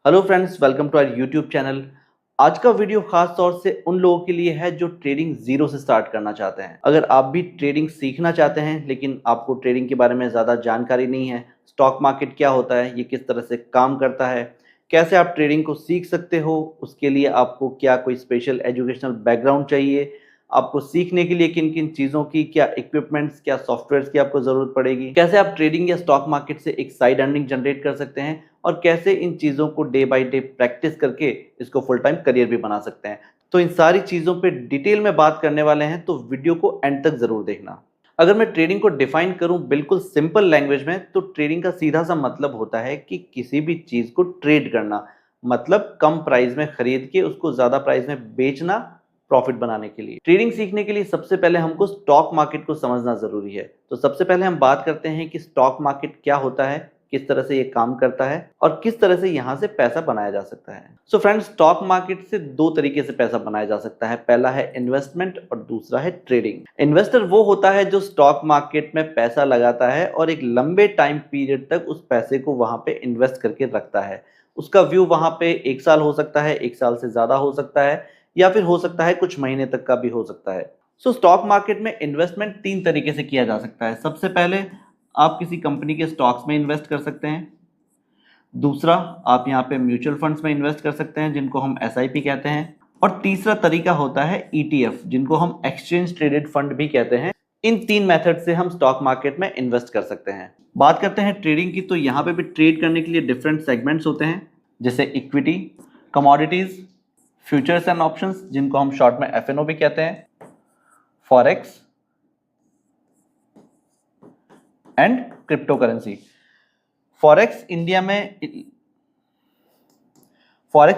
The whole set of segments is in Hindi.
Hello friends, welcome to our YouTube channel. आज का वीडियो खास तौर से उन लोगों के लिए है जो ट्रेडिंग जीरो से स्टार्ट करना चाहते हैं। अगर आप भी ट्रेडिंग सीखना चाहते हैं लेकिन आपको ट्रेडिंग के बारे में ज़्यादा जानकारी नहीं है, स्टॉक मार्केट क्या होता है, ये किस तरह से काम करता है, कैसे आप ट्रेडिंग को सीख सकते हो, उसके लिए आपको क्या कोई स्पेशल एजुकेशनल बैकग्राउंड चाहिए, आपको सीखने के लिए किन किन चीज़ों की, क्या इक्विपमेंट्स, क्या सॉफ्टवेयर्स की आपको ज़रूरत पड़ेगी, कैसे आप ट्रेडिंग या स्टॉक मार्केट से एक साइड अर्निंग जनरेट कर सकते हैं और कैसे इन चीज़ों को डे बाय डे प्रैक्टिस करके इसको फुल टाइम करियर भी बना सकते हैं। तो इन सारी चीज़ों पे डिटेल में बात करने वाले हैं, तो वीडियो को एंड तक ज़रूर देखना। अगर मैं ट्रेडिंग को डिफाइन करूं बिल्कुल सिंपल लैंग्वेज में, तो ट्रेडिंग का सीधा सा मतलब होता है कि किसी भी चीज़ को ट्रेड करना, मतलब कम प्राइस में खरीद के उसको ज़्यादा प्राइस में बेचना प्रॉफिट बनाने के लिए। ट्रेडिंग सीखने के लिए सबसे पहले हमको स्टॉक मार्केट को समझना ज़रूरी है। तो सबसे पहले हम बात करते हैं कि स्टॉक मार्केट क्या होता है, किस तरह से ये काम करता है और किस तरह से यहाँ से पैसा बनाया जा सकता है। सो फ्रेंड्स, स्टॉक मार्केट से दो तरीके से पैसा बनाया जा सकता है। पहला है इन्वेस्टमेंट और दूसरा है ट्रेडिंग। इन्वेस्टर वो होता है जो स्टॉक मार्केट में पैसा लगाता है और एक लंबे टाइम पीरियड तक उस पैसे को वहां पे इन्वेस्ट करके रखता है। उसका व्यू वहां पे 1 साल हो सकता है, 1 साल से ज्यादा हो सकता है, या फिर हो सकता है कुछ महीने तक का भी हो सकता है। सो स्टॉक मार्केट में इन्वेस्टमेंट तीन तरीके से किया जा सकता है। सबसे पहले आप किसी कंपनी के स्टॉक्स में इन्वेस्ट कर सकते हैं। दूसरा, आप यहाँ पे म्यूचुअल फंड्स में इन्वेस्ट कर सकते हैं जिनको हम एसआईपी कहते हैं। और तीसरा तरीका होता है ईटीएफ, जिनको हम एक्सचेंज ट्रेडेड फंड भी कहते हैं। इन तीन मेथड से हम स्टॉक मार्केट में इन्वेस्ट कर सकते हैं। बात करते हैं ट्रेडिंग की, तो यहाँ पे भी ट्रेड करने के लिए डिफरेंट सेगमेंट्स होते हैं, जैसे equity, commodities, futures and options जिनको हम शॉर्ट में एफएनओ भी कहते हैं, forex and crypto currency. Forex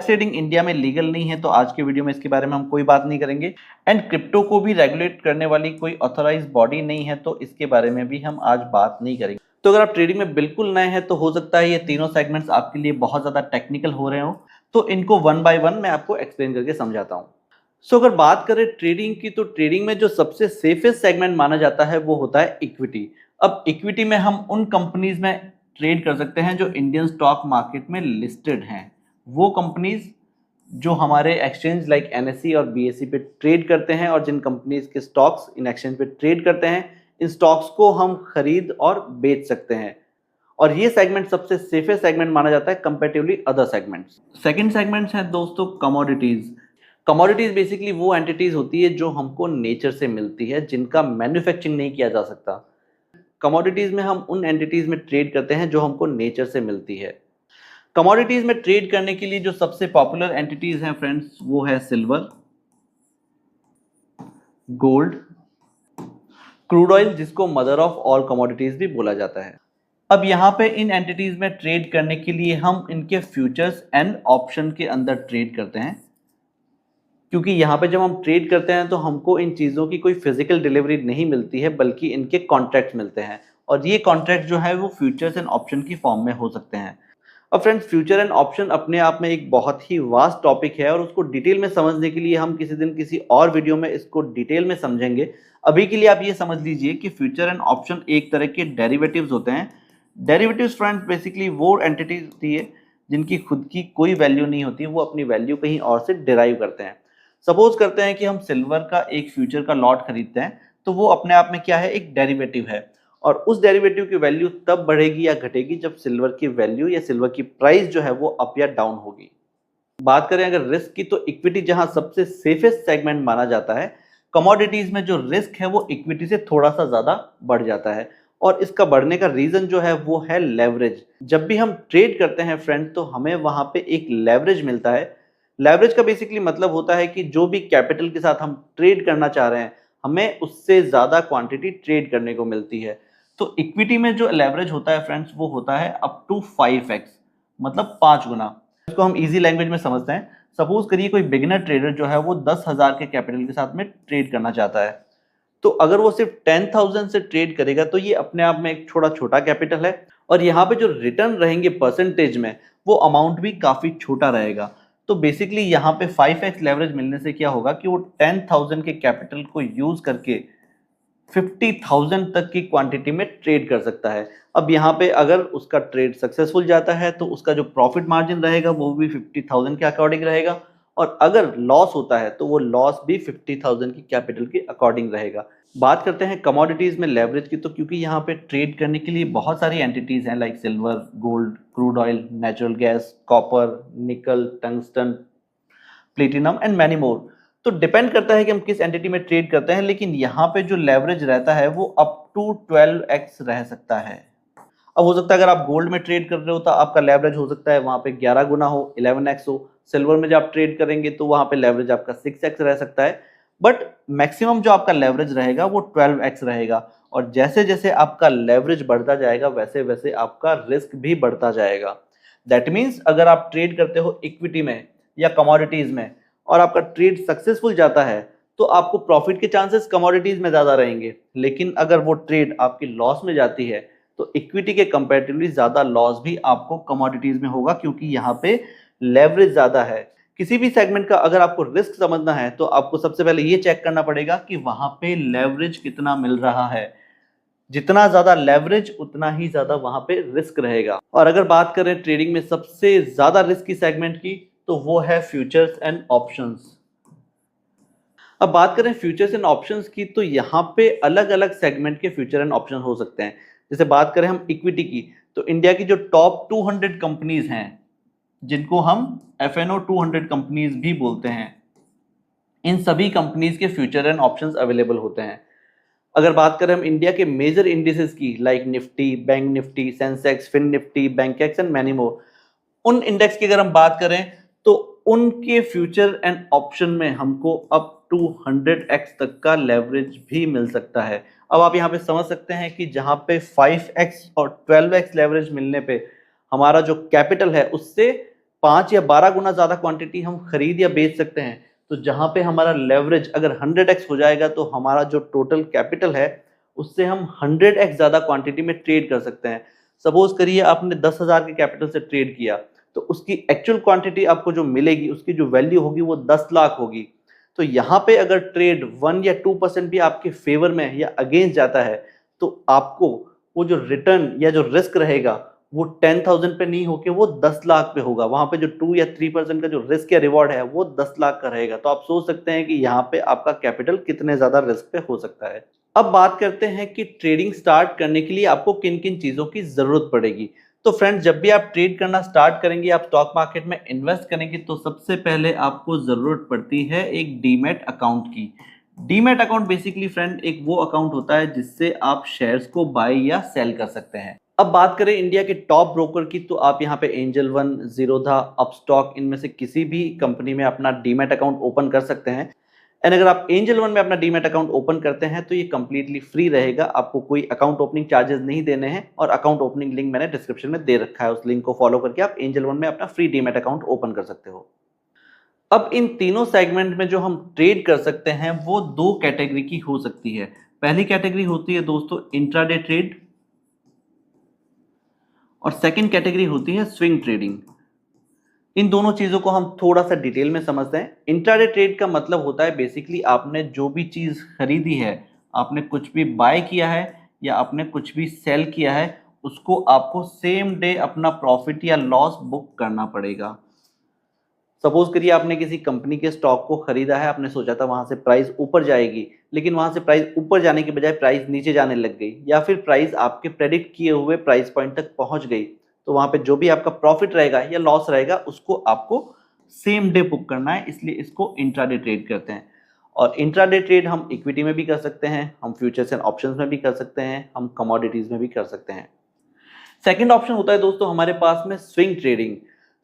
trading India में लीगल नहीं है, तो आज के वीडियो में इसके बारे में हम कोई बात नहीं करेंगे। एंड क्रिप्टो को भी रेगुलेट करने वाली कोई ऑथराइज बॉडी नहीं है, तो इसके बारे में भी हम आज बात नहीं करेंगे। तो अगर आप ट्रेडिंग में बिल्कुल नए हैं तो हो सकता है ये तीनों सेगमेंट्स आपके लिए बहुत ज्यादा टेक्निकल हो रहे हो, तो इनको वन बाय वन मैं आपको एक्सप्लेन करके समझाता हूँ। सो अगर बात करें ट्रेडिंग की, तो ट्रेडिंग में जो सबसे सेफेस्ट सेगमेंट माना जाता है वो होता है इक्विटी। अब इक्विटी में हम उन कंपनीज में ट्रेड कर सकते हैं जो इंडियन स्टॉक मार्केट में लिस्टेड हैं। वो कंपनीज जो हमारे एक्सचेंज लाइक एनएससी और बीएसई पे ट्रेड करते हैं और जिन कंपनीज के स्टॉक्स इन एक्सचेंज पे ट्रेड करते हैं, इन स्टॉक्स को हम खरीद और बेच सकते हैं। और ये सेगमेंट सबसे सेफेस्ट सेगमेंट माना जाता है comparatively other segments. Second segment है दोस्तों कमोडिटीज। कमोडिटीज बेसिकली वो एंटिटीज होती है जो हमको नेचर से मिलती है, जिनका मैन्युफैक्चरिंग नहीं किया जा सकता। कमोडिटीज में हम उन एंटिटीज में ट्रेड करते हैं जो हमको नेचर से मिलती है। कमोडिटीज में ट्रेड करने के लिए जो सबसे पॉपुलर एंटिटीज हैं फ्रेंड्स, वो है सिल्वर, गोल्ड, क्रूड ऑयल जिसको मदर ऑफ ऑल कमोडिटीज भी बोला जाता है। अब यहाँ पे इन एंटिटीज में ट्रेड करने के लिए हम इनके फ्यूचर्स एंड ऑप्शन के अंदर ट्रेड करते हैं, क्योंकि यहाँ पे जब हम ट्रेड करते हैं तो हमको इन चीज़ों की कोई फिजिकल डिलीवरी नहीं मिलती है, बल्कि इनके कॉन्ट्रैक्ट मिलते हैं। और ये कॉन्ट्रैक्ट जो है वो फ्यूचर्स एंड ऑप्शन की फॉर्म में हो सकते हैं। अब फ्रेंड्स, फ्यूचर एंड ऑप्शन अपने आप में एक बहुत ही वास्ट टॉपिक है और उसको डिटेल में समझने के लिए हम किसी दिन किसी और वीडियो में इसको डिटेल में समझेंगे। अभी के लिए आप ये समझ लीजिए कि फ्यूचर एंड ऑप्शन एक तरह के डेरिवेटिव्स होते हैं। डेरिवेटिव्स फ्रेंड्स बेसिकली वो एंटिटीज होती है जिनकी खुद की कोई वैल्यू नहीं होती, वो अपनी वैल्यू कहीं और से डिराइव करते हैं। सपोज करते हैं कि हम सिल्वर का एक फ्यूचर का लॉट खरीदते हैं, तो वो अपने आप में क्या है, एक डेरिवेटिव है। और उस डेरिवेटिव की वैल्यू तब बढ़ेगी या घटेगी जब सिल्वर की वैल्यू या सिल्वर की प्राइस जो है वो अप या डाउन होगी। बात करें अगर रिस्क की, तो इक्विटी जहां सबसे सेफेस्ट सेगमेंट माना जाता है, कमोडिटीज में जो रिस्क है वो इक्विटी से थोड़ा सा ज्यादा बढ़ जाता है। और इसका बढ़ने का रीजन जो है वो है लेवरेज। जब भी हम ट्रेड करते हैं फ्रेंड, तो हमें वहां पे एक लेवरेज मिलता है। लेवरेज का बेसिकली मतलब होता है कि जो भी कैपिटल के साथ हम ट्रेड करना चाह रहे हैं, हमें उससे ज्यादा क्वांटिटी ट्रेड करने को मिलती है। तो इक्विटी में जो लेवरेज होता है फ्रेंड्स, वो होता है अप टू 5x, मतलब 5 गुना। इसको हम इजी लैंग्वेज में समझते हैं। सपोज करिए कोई बिगिनर ट्रेडर जो है वो 10,000 के कैपिटल के साथ में ट्रेड करना चाहता है, तो अगर वो सिर्फ 10,000 से ट्रेड करेगा तो ये अपने आप में एक छोटा छोटा कैपिटल है, और यहाँ पे जो रिटर्न रहेंगे परसेंटेज में, वो अमाउंट भी काफी छोटा रहेगा। तो बेसिकली यहाँ पे 5x लेवरेज मिलने से क्या होगा कि वो 10,000 के कैपिटल को यूज करके 50,000 तक की क्वांटिटी में ट्रेड कर सकता है। अब यहाँ पे अगर उसका ट्रेड सक्सेसफुल जाता है तो उसका जो प्रॉफिट मार्जिन रहेगा वो भी 50,000 के अकॉर्डिंग रहेगा, और अगर लॉस होता है तो वो लॉस भी 50,000 की कैपिटल के अकॉर्डिंग रहेगा। बात करते हैं कमोडिटीज में लेवरेज की, तो क्योंकि यहाँ पे ट्रेड करने के लिए बहुत सारी एंटिटीज हैं like silver, gold, crude oil, natural gas, copper, nickel, tungsten, platinum and many more. तो डिपेंड करता है कि हम किस एंटिटी में ट्रेड करते हैं, लेकिन यहाँ पे जो लेवरेज रहता है वो अप टू 12x रह सकता है। अब हो सकता है अगर आप गोल्ड में ट्रेड कर रहे हो तो आपका लेवरेज हो सकता है वहां पे 11 गुना हो, 11x हो। सिल्वर में जब आप ट्रेड करेंगे तो वहां पे लेवरेज आपका 6x रह सकता है, बट मैक्सिमम जो आपका लेवरेज रहेगा वो 12x रहेगा। और जैसे जैसे आपका लेवरेज बढ़ता जाएगा वैसे वैसे आपका रिस्क भी बढ़ता जाएगा। दैट मीन्स अगर आप ट्रेड करते हो इक्विटी में या कमोडिटीज में और आपका ट्रेड सक्सेसफुल जाता है तो आपको प्रॉफिट के चांसेस कमोडिटीज में ज्यादा रहेंगे, लेकिन अगर वो ट्रेड आपकी लॉस में जाती है तो इक्विटी के कंपैरेटिवली ज्यादा लॉस भी आपको कमोडिटीज में होगा, क्योंकि यहाँ पे लेवरेज ज्यादा है। किसी भी सेगमेंट का अगर आपको रिस्क समझना है तो आपको सबसे पहले ये चेक करना पड़ेगा कि वहां पे लेवरेज कितना मिल रहा है। जितना ज्यादा लेवरेज उतना ही ज्यादा वहां पे रिस्क रहेगा। और अगर बात करें ट्रेडिंग में सबसे ज्यादा रिस्क की सेगमेंट की तो वो है फ्यूचर्स एंड ऑप्शंस। अब बात करें फ्यूचर्स एंड ऑप्शंस की तो यहाँ पे अलग अलग सेगमेंट के फ्यूचर एंड ऑप्शन हो सकते हैं। जैसे बात करें हम इक्विटी की तो इंडिया की जो टॉप 200 कंपनीज हैं जिनको हम FNO 200 कंपनीज भी बोलते हैं, इन सभी कंपनीज के फ्यूचर एंड ऑप्शंस अवेलेबल होते हैं। अगर बात करें हम इंडिया के मेजर इंडिसेस की like Nifty, bank Nifty, Sensex, Fin Nifty, Bankex and many more, उन इंडेक्स की अगर हम बात करें तो उनके फ्यूचर एंड ऑप्शन में हमको अप टू 100x तक का लेवरेज भी मिल सकता है। अब आप यहाँ पे समझ सकते हैं कि जहाँ पे 5x और 12x लेवरेज मिलने पे हमारा जो कैपिटल है उससे 5 या 12 गुना ज्यादा क्वांटिटी हम खरीद या बेच सकते हैं। तो जहाँ पे हमारा लेवरेज अगर 100x हो जाएगा तो हमारा जो टोटल कैपिटल है उससे हम 100x ज्यादा क्वांटिटी में ट्रेड कर सकते हैं। सपोज करिए आपने 10,000 के कैपिटल से ट्रेड किया तो उसकी एक्चुअल क्वांटिटी आपको जो मिलेगी उसकी जो वैल्यू होगी वो 10 लाख होगी। तो यहाँ पे अगर ट्रेड 1 या 2% भी आपके फेवर में या अगेंस्ट जाता है तो आपको वो जो रिटर्न या जो रिस्क रहेगा वो 10,000 पे नहीं होके वो 10 लाख पे होगा। वहां पे जो 2 या 3% का जो रिस्क या रिवॉर्ड है वो 10 लाख का रहेगा। तो आप सोच सकते हैं कि यहाँ पे आपका कैपिटल कितने ज्यादा रिस्क पे हो सकता है। अब बात करते हैं कि ट्रेडिंग स्टार्ट करने के लिए आपको किन किन चीजों की जरूरत पड़ेगी। तो फ्रेंड्स, जब भी आप ट्रेड करना स्टार्ट करेंगे, आप स्टॉक मार्केट में इन्वेस्ट करेंगे तो सबसे पहले आपको जरूरत पड़ती है एक डीमैट अकाउंट की। डीमैट अकाउंट बेसिकली फ्रेंड एक वो अकाउंट होता है जिससे आप शेयर्स को बाय या सेल कर सकते हैं। अब बात करें इंडिया के टॉप ब्रोकर की तो आप यहाँ पे एंजल वन, जीरोधा, अपस्टॉक, इनमें से किसी भी कंपनी में अपना डीमैट अकाउंट ओपन कर सकते हैं। एंड अगर आप एंजल वन में अपना डीमैट अकाउंट ओपन करते हैं तो ये कंप्लीटली फ्री रहेगा, आपको कोई अकाउंट ओपनिंग चार्जेस नहीं देने हैं। और अकाउंट ओपनिंग लिंक मैंने डिस्क्रिप्शन में दे रखा है, उस लिंक को फॉलो करके आप एंजल वन में अपना फ्री डीमैट अकाउंट ओपन कर सकते हो। अब इन तीनों सेगमेंट में जो हम ट्रेड कर सकते हैं वो दो कैटेगरी की हो सकती है। पहली कैटेगरी होती है दोस्तों इंट्राडे ट्रेड, और सेकंड कैटेगरी होती है स्विंग ट्रेडिंग। इन दोनों चीजों को हम थोड़ा सा डिटेल में समझते हैं। इंट्राडे ट्रेड का मतलब होता है बेसिकली आपने जो भी चीज खरीदी है, आपने कुछ भी बाय किया है या आपने कुछ भी सेल किया है, उसको आपको सेम डे अपना प्रॉफिट या लॉस बुक करना पड़ेगा। सपोज करिए आपने किसी कंपनी के स्टॉक को खरीदा है, आपने सोचा था वहां से प्राइस ऊपर जाएगी, लेकिन वहां से प्राइस ऊपर जाने के बजाय प्राइस नीचे जाने लग गई, या फिर प्राइस आपके प्रेडिक्ट किए हुए प्राइस पॉइंट तक पहुंच गई। तो वहां पे जो भी आपका प्रॉफिट रहेगा या लॉस रहेगा उसको आपको सेम डे बुक करना है, इसलिए इसको इंट्राडे ट्रेड कहते हैं। और इंट्राडे ट्रेड हम इक्विटी में भी कर सकते हैं, हम फ्यूचर्स एंड ऑप्शंस में भी कर सकते हैं, हम कमोडिटीज में भी कर सकते हैं। सेकंड ऑप्शन होता है दोस्तों हमारे पास में स्विंग ट्रेडिंग।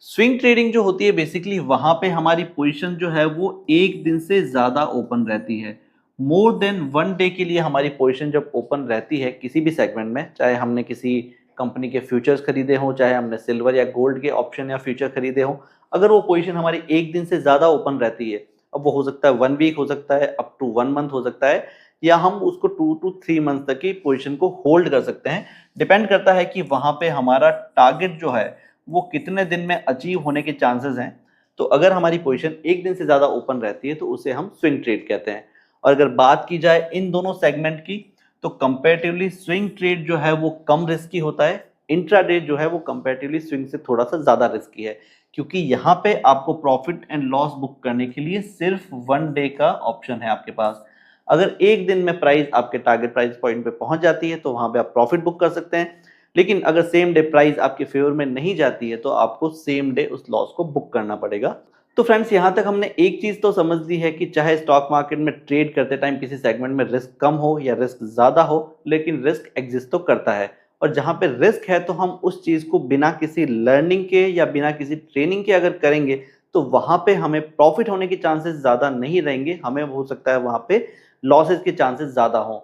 स्विंग ट्रेडिंग जो होती है बेसिकली वहां पे हमारी पोजीशन जो है वो एक दिन से ज्यादा ओपन रहती है। मोर देन 1 डे के लिए हमारी पोजीशन जब ओपन रहती है किसी भी सेगमेंट में, चाहे हमने किसी कंपनी के फ्यूचर्स खरीदे हों, चाहे हमने सिल्वर या गोल्ड के ऑप्शन या फ्यूचर खरीदे हों, अगर वो पोजीशन हमारी एक दिन से ज्यादा ओपन रहती है, अब वो हो सकता है 1 वीक हो सकता है, अप टू 1 मंथ हो सकता है, या हम उसको 2 to 3 मंथ तक की पोजीशन को होल्ड कर सकते हैं। डिपेंड करता है कि वहां पे हमारा टारगेट जो है वो कितने दिन में अचीव होने के चांसेस हैं। तो अगर हमारी पोजीशन एक दिन से ज्यादा ओपन रहती है तो उसे हम स्विंग ट्रेड कहते हैं। और अगर बात की जाए इन दोनों सेगमेंट की तो कंपैरेटिवली स्विंग ट्रेड जो है वो कम रिस्की होता है, इंट्राडे जो है वो कंपैरेटिवली स्विंग से थोड़ा सा ज्यादा रिस्की है, क्योंकि यहाँ पे आपको प्रॉफिट एंड लॉस बुक करने के लिए सिर्फ 1 डे का ऑप्शन है आपके पास। अगर एक दिन में प्राइस आपके टारगेट प्राइस पॉइंट पे पहुंच जाती है तो वहां पे आप प्रॉफिट बुक कर सकते हैं, लेकिन अगर सेम डे प्राइस आपके फेवर में नहीं जाती है तो आपको सेम डे उस लॉस को बुक करना पड़ेगा। तो फ्रेंड्स, यहाँ तक हमने एक चीज तो समझ ली है कि चाहे स्टॉक मार्केट में ट्रेड करते टाइम किसी सेगमेंट में रिस्क कम हो या रिस्क ज्यादा हो, लेकिन रिस्क एग्जिस्ट तो करता है, और जहां पे रिस्क है तो हम उस चीज को बिना किसी लर्निंग के या बिना किसी ट्रेनिंग के अगर करेंगे तो वहां पे हमें प्रॉफिट होने के चांसेस ज्यादा नहीं रहेंगे, हमें हो सकता है वहां पे लॉसेस के चांसेस ज्यादा हों।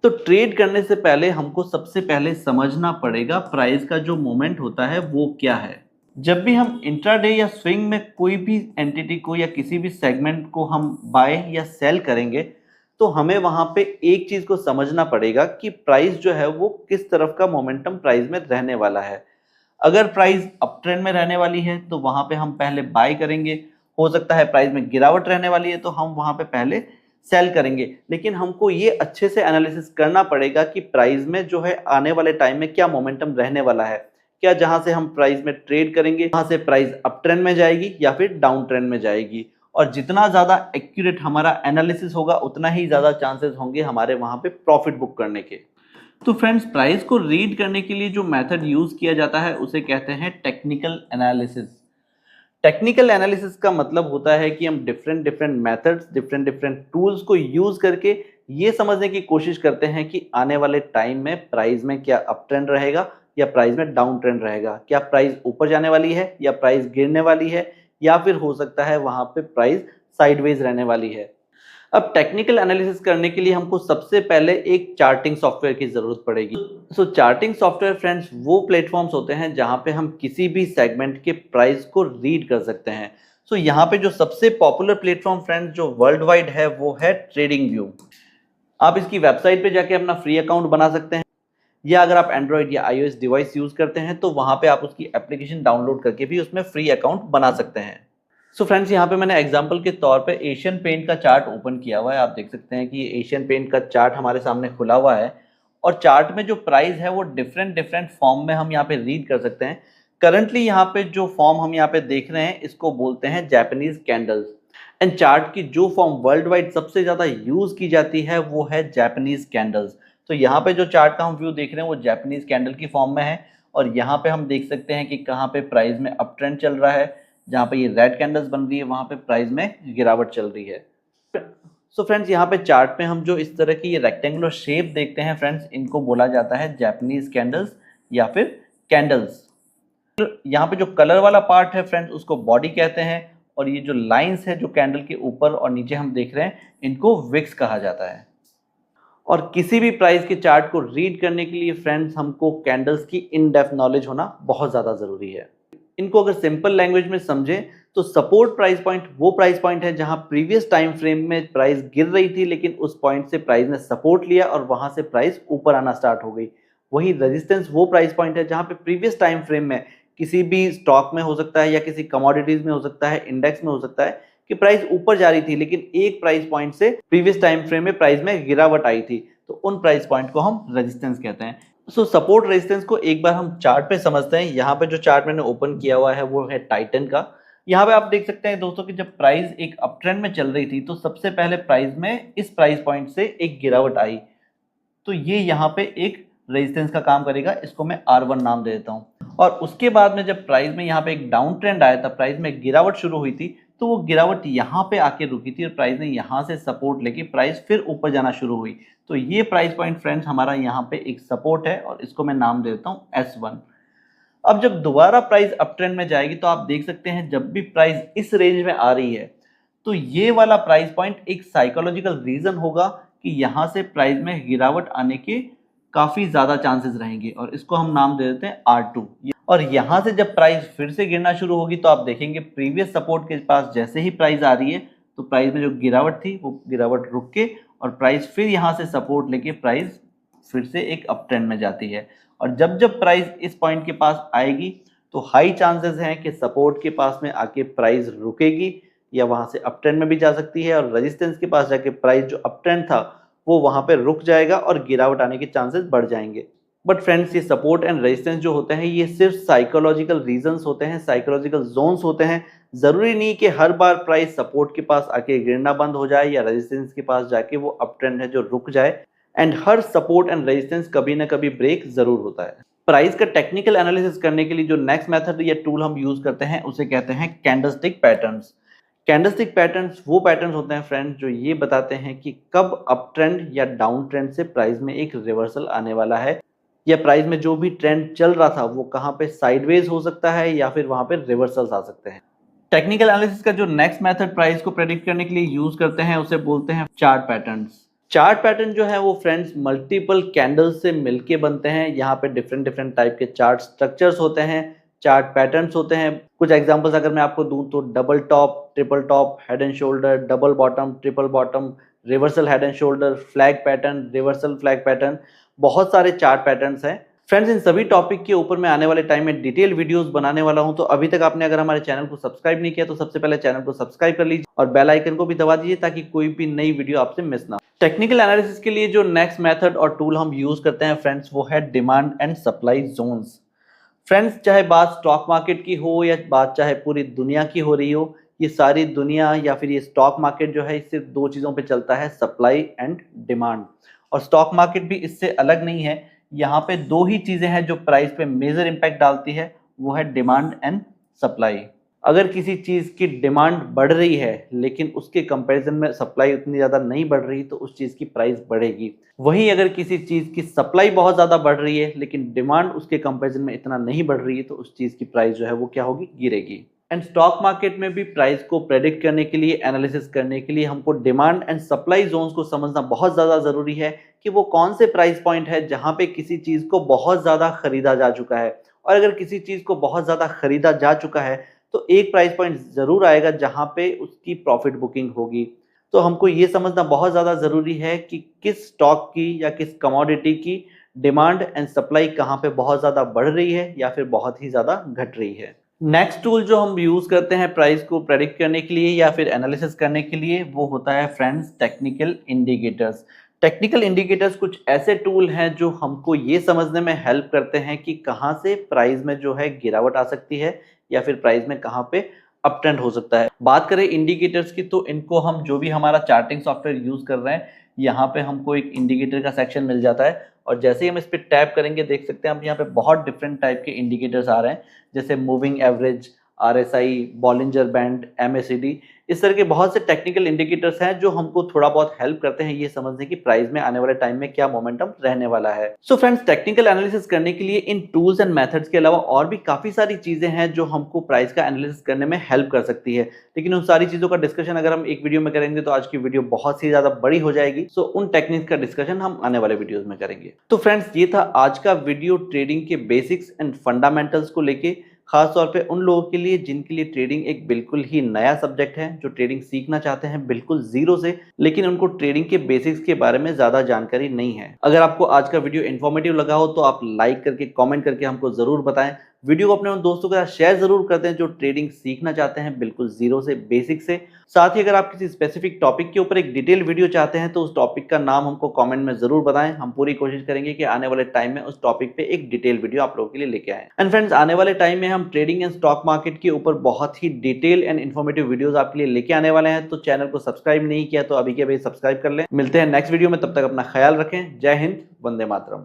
तो ट्रेड करने से पहले हमको सबसे पहले समझना पड़ेगा प्राइस का जो मोमेंट होता है वो क्या है। जब भी हम इंट्राडे या स्विंग में कोई भी एंटिटी को या किसी भी सेगमेंट को हम बाय या सेल करेंगे तो हमें वहां पे एक चीज को समझना पड़ेगा कि प्राइस जो है वो किस तरफ का मोमेंटम प्राइस में रहने वाला है। अगर प्राइस अप ट्रेंड में रहने वाली है तो वहां पे हम पहले बाय करेंगे, हो सकता है प्राइस में गिरावट रहने वाली है तो हम वहां पे पहले सेल करेंगे, लेकिन हमको ये अच्छे से एनालिसिस करना पड़ेगा कि प्राइस में जो है आने वाले टाइम में क्या मोमेंटम रहने वाला है। क्या जहां से हम प्राइस में ट्रेड करेंगे वहां से प्राइस अप ट्रेंड में जाएगी या फिर डाउन ट्रेंड में जाएगी, और जितना ज्यादा एक्यूरेट हमारा एनालिसिस होगा उतना ही ज्यादा चांसेस होंगे हमारे वहां पे प्रॉफिट बुक करने के। तो फ्रेंड्स, प्राइस को रीड करने के लिए जो मेथड यूज किया जाता है उसे कहते हैं टेक्निकल एनालिसिस। टेक्निकल एनालिसिस का मतलब होता है कि हम different different methods, different different tools को यूज करके ये समझने की कोशिश करते हैं कि आने वाले टाइम में प्राइस में क्या अप ट्रेंड रहेगा या प्राइस में डाउन ट्रेंड रहेगा, क्या प्राइस ऊपर जाने वाली है या प्राइस गिरने वाली है, या फिर हो सकता है वहां पे प्राइस साइडवेज रहने वाली है। अब टेक्निकल एनालिसिस करने के लिए हमको सबसे पहले एक चार्टिंग सॉफ्टवेयर की जरूरत पड़ेगी। चार्टिंग सॉफ्टवेयर फ्रेंड्स वो प्लेटफॉर्म्स होते हैं जहां पे हम किसी भी सेगमेंट के प्राइस को रीड कर सकते हैं। यहाँ पे जो सबसे पॉपुलर प्लेटफॉर्म फ्रेंड्स जो वर्ल्ड वाइड है वो है ट्रेडिंग व्यू। आप इसकी वेबसाइट पे जाके अपना फ्री अकाउंट बना सकते हैं, या अगर आप एंड्रॉइड या iOS डिवाइस यूज करते हैं तो वहां पे आप उसकी एप्लीकेशन डाउनलोड करके भी उसमें फ्री अकाउंट बना सकते हैं। फ्रेंड्स, यहाँ पे मैंने एग्जांपल के तौर पे एशियन पेंट का चार्ट ओपन किया हुआ है। आप देख सकते हैं कि एशियन पेंट का चार्ट हमारे सामने खुला हुआ है, और चार्ट में जो प्राइस है वो डिफरेंट डिफरेंट फॉर्म में हम यहाँ पे रीड कर सकते हैं। करंटली यहाँ पे जो फॉर्म हम यहाँ पे देख रहे हैं इसको बोलते हैं जापानीज कैंडल्स, एंड चार्ट की जो फॉर्म वर्ल्ड वाइड सबसे ज्यादा यूज की जाती है वो है जापानीज कैंडल्स। तो यहाँ पे जो चार्ट का हम व्यू देख रहे हैं वो जापानीज कैंडल की फॉर्म में है, और यहाँ पे हम देख सकते हैं कि कहाँ पे प्राइस में अप ट्रेंड चल रहा है, जहाँ पे ये रेड कैंडल्स बन रही है वहां पे प्राइस में गिरावट चल रही है। फ्रेंड्स, यहाँ पे चार्ट में हम जो इस तरह की ये रेक्टेंगुलर शेप देखते हैं फ्रेंड्स, इनको बोला जाता है जापानीज कैंडल्स या फिर कैंडल्स। यहाँ पे जो कलर वाला पार्ट है फ्रेंड्स उसको बॉडी कहते हैं, और ये जो लाइंस है जो कैंडल के ऊपर और नीचे हम देख रहे हैं इनको विक्स कहा जाता है। और किसी भी प्राइस के चार्ट को रीड करने के लिए फ्रेंड्स हमको कैंडल्स की इन डेप्थ नॉलेज होना बहुत ज्यादा जरूरी है। इनको अगर सिंपल लैंग्वेज में समझें तो सपोर्ट प्राइस पॉइंट वो प्राइस पॉइंट है जहां प्रीवियस टाइम फ्रेम में प्राइस गिर रही थी, लेकिन उस पॉइंट से प्राइस ने सपोर्ट लिया और वहां से प्राइस ऊपर आना स्टार्ट हो गई। वही रेजिस्टेंस वो प्राइस पॉइंट है जहां पे प्रीवियस टाइम फ्रेम में किसी भी स्टॉक में हो सकता है या किसी कमोडिटीज में हो सकता है, इंडेक्स में हो सकता है कि प्राइस ऊपर जा रही थी, लेकिन एक प्राइस पॉइंट से प्रीवियस टाइम फ्रेम में प्राइस में गिरावट आई थी, तो उन प्राइस पॉइंट को हम रेजिस्टेंस कहते हैं। सपोर्ट रेजिस्टेंस को एक बार हम चार्ट पे समझते हैं। यहाँ पे जो चार्ट मैंने ओपन किया हुआ है वो है टाइटन का। यहाँ पे आप देख सकते हैं दोस्तों कि जब प्राइस एक अप ट्रेंड में चल रही थी तो सबसे पहले प्राइस में इस प्राइस पॉइंट से एक गिरावट आई, तो ये यहाँ पे एक रेजिस्टेंस का काम करेगा, इसको मैं R1 नाम दे देता हूँ। और उसके बाद में जब प्राइस में यहाँ पे एक डाउन ट्रेंड आया था, प्राइस में गिरावट शुरू हुई थी, तो वो गिरावट यहाँ पे आके रुकी थी और प्राइस ने यहाँ से सपोर्ट लेके प्राइस फिर ऊपर जाना शुरू हुई। तो ये प्राइस पॉइंट फ्रेंड्स हमारा यहाँ पे एक सपोर्ट है और इसको मैं नाम दे देता हूँ S1। अब जब दोबारा प्राइस अप ट्रेंड में जाएगी तो आप देख सकते हैं जब भी प्राइस इस रेंज में आ रही है तो ये वाला प्राइस पॉइंट एक साइकोलॉजिकल रीजन होगा कि यहाँ से प्राइस में गिरावट आने के काफी ज्यादा चांसेस रहेंगे, और इसको हम नाम दे देते हैं R2। और यहाँ से जब प्राइस फिर से गिरना शुरू होगी तो आप देखेंगे प्रीवियस सपोर्ट के पास जैसे ही प्राइस आ रही है तो प्राइस में जो गिरावट थी वो गिरावट रुक के और प्राइस फिर यहाँ से सपोर्ट लेके प्राइस फिर से एक अप ट्रेंड में जाती है। और जब जब प्राइस इस पॉइंट के पास आएगी तो हाई चांसेस हैं कि सपोर्ट के पास में आके प्राइस रुकेगी या वहां से अप ट्रेंड में भी जा सकती है, और रेजिस्टेंस के पास जाके प्राइस जो अप ट्रेंड था वो वहां पे रुक जाएगा और गिरावट आने के चांसेस बढ़ जाएंगे। बट फ्रेंड्स, ये सपोर्ट एंड रेजिस्टेंस जो होते हैं ये सिर्फ साइकोलॉजिकल रीजंस होते हैं, साइकोलॉजिकल जोन्स होते हैं। जरूरी नहीं कि हर बार प्राइस सपोर्ट के पास आके गिरना बंद हो जाए या रेजिस्टेंस के पास जाके वो अप ट्रेंड है जो रुक जाए। And her support and resistance कभी ना कभी ब्रेक जरूर होता है। प्राइस का टेक्निकल एनालिसिस करने के लिए जो नेक्स्ट मेथड या टूल हम यूज करते हैं उसे कहते हैं कैंडलस्टिक पैटर्न्स। कैंडलस्टिक पैटर्न्स वो पैटर्न्स होते हैं फ्रेंड्स जो ये बताते हैं कि कब अप ट्रेंड या डाउन ट्रेंड से प्राइस में एक रिवर्सल आने वाला है, या प्राइस में जो भी ट्रेंड चल रहा था वो कहाँ पे साइडवेज हो सकता है या फिर वहां पे रिवर्सल्स आ सकते हैं। टेक्निकल एनालिसिस का जो नेक्स्ट मेथड प्राइस को प्रेडिक्ट करने के लिए यूज करते हैं उसे बोलते हैं चार्ट पैटर्न्स। चार्ट पैटर्न जो है वो फ्रेंड्स मल्टीपल कैंडल्स से मिलके बनते हैं। यहाँ पे डिफरेंट डिफरेंट टाइप के चार्ट स्ट्रक्चर्स होते हैं, चार्ट पैटर्न्स होते हैं। कुछ एग्जांपल्स अगर मैं आपको दूं तो double top, triple top, head and shoulder, double bottom, triple bottom, reversal head and shoulder, flag pattern, reversal flag pattern, बहुत सारे चार्ट पैटर्न्स हैं। फ्रेंड्स, इन सभी टॉपिक के ऊपर मैं आने वाले टाइम में डिटेल वीडियोस बनाने वाला हूं, तो अभी तक आपने अगर हमारे चैनल को सब्सक्राइब नहीं किया तो सबसे पहले चैनल को सब्सक्राइब कर लीजिए और बेल आइकन को भी दबा दीजिए ताकि कोई भी नई वीडियो आपसे मिस ना हो। टेक्निकल एनालिसिस के लिए जो नेक्स्ट मेथड और टूल हम यूज करते हैं फ्रेंड्स वो है demand and supply zones. Friends, चाहे बात स्टॉक मार्केट की हो या बात चाहे पूरी दुनिया की हो रही हो, ये सारी दुनिया या फिर ये स्टॉक मार्केट जो है सिर्फ दो चीज़ों पे चलता है, सप्लाई एंड डिमांड। और स्टॉक मार्केट भी इससे अलग नहीं है। यहाँ पे दो ही चीज़ें हैं जो प्राइस पे मेजर इम्पैक्ट डालती है, वो है डिमांड एंड सप्लाई। अगर किसी चीज़ की डिमांड बढ़ रही है लेकिन उसके कंपैरिजन में सप्लाई उतनी ज़्यादा नहीं बढ़ रही तो उस चीज़ की प्राइस बढ़ेगी। वहीं अगर किसी चीज़ की सप्लाई बहुत ज़्यादा बढ़ रही है लेकिन डिमांड उसके कंपैरिजन में इतना नहीं बढ़ रही है तो उस चीज़ की प्राइस जो है वो क्या होगी, गिरेगी। एंड स्टॉक मार्केट में भी प्राइस को प्रेडिक्ट करने के लिए, एनालिसिस करने के लिए हमको डिमांड एंड सप्लाई जोन्स को समझना बहुत ज़्यादा ज़रूरी है कि वो कौन से प्राइस पॉइंट है जहाँ पे किसी चीज़ को बहुत ज़्यादा खरीदा जा चुका है। और अगर किसी चीज़ को बहुत ज़्यादा खरीदा जा चुका है तो एक प्राइस पॉइंट जरूर आएगा जहां पे उसकी प्रॉफिट बुकिंग होगी। तो हमको ये समझना बहुत ज़्यादा ज़रूरी है कि किस स्टॉक की या किस कमोडिटी की डिमांड एंड सप्लाई कहाँ पे बहुत ज़्यादा बढ़ रही है या फिर बहुत ही ज़्यादा घट रही है। नेक्स्ट टूल जो हम यूज़ करते हैं प्राइस को प्रेडिक्ट करने के लिए या फिर एनालिसिस करने के लिए वो होता है friends technical indicators. Technical indicators कुछ ऐसे टूल हैं जो हमको ये समझने में हेल्प करते हैं कि कहाँ से प्राइस में जो है गिरावट आ सकती है या फिर प्राइस में कहाँ पे अप ट्रेंड हो सकता है। बात करें इंडिकेटर्स की तो इनको हम जो भी हमारा चार्टिंग सॉफ्टवेयर यूज कर रहे हैं यहाँ पे हमको एक इंडिकेटर का सेक्शन मिल जाता है और जैसे ही हम इस पर टैप करेंगे देख सकते हैं हम यहाँ पे बहुत डिफरेंट टाइप के इंडिकेटर्स आ रहे हैं, जैसे moving average, RSI, Bollinger band, MACD। इस तरह के बहुत से टेक्निकल इंडिकेटर्स हैं जो हमको थोड़ा बहुत हेल्प करते हैं ये समझने की प्राइस में आने वाले टाइम में क्या मोमेंटम रहने वाला है। सो फ्रेंड्स, टेक्निकल एनालिसिस करने के लिए इन टूल्स एंड मेथड्स के अलावा और भी काफी सारी चीजें हैं जो हमको प्राइस का एनालिसिस करने में हेल्प कर सकती है, लेकिन उन सारी चीजों का डिस्कशन अगर हम एक वीडियो में करेंगे तो आज की वीडियो बहुत ही ज्यादा बड़ी हो जाएगी। सो उन टेक्निक्स का डिस्कशन हम आने वाले वीडियोज में करेंगे। तो फ्रेंड्स, ये था आज का वीडियो ट्रेडिंग के बेसिक्स एंड फंडामेंटल्स को लेके, खास तौर पे उन लोगों के लिए जिनके लिए ट्रेडिंग एक बिल्कुल ही नया सब्जेक्ट है, जो ट्रेडिंग सीखना चाहते हैं बिल्कुल जीरो से, लेकिन उनको ट्रेडिंग के बेसिक्स के बारे में ज्यादा जानकारी नहीं है। अगर आपको आज का वीडियो इन्फॉर्मेटिव लगा हो तो आप लाइक करके, कमेंट करके हमको जरूर बताएं। वीडियो को अपने उन दोस्तों के साथ शेयर जरूर करते हैं जो ट्रेडिंग सीखना चाहते हैं बिल्कुल जीरो से, बेसिक से। साथ ही अगर आप किसी स्पेसिफिक टॉपिक के ऊपर एक डिटेल वीडियो चाहते हैं तो उस टॉपिक का नाम हमको कमेंट में जरूर बताएं। हम पूरी कोशिश करेंगे कि आने वाले टाइम में उस टॉपिक पे एक डिटेल वीडियो आप लोगों के लिए लेके आए। एंड फ्रेंड्स, आने वाले टाइम में हम ट्रेडिंग एंड स्टॉक मार्केट के ऊपर बहुत ही डिटेल एंड इन्फॉर्मेटिव वीडियोस आपके लिए लेके आने वाले हैं, तो चैनल को सब्सक्राइब नहीं किया तो अभी के अभी सब्सक्राइब कर लें। मिलते हैं नेक्स्ट वीडियो में, तब तक अपना ख्याल रखें। जय हिंद, वंदे मातरम।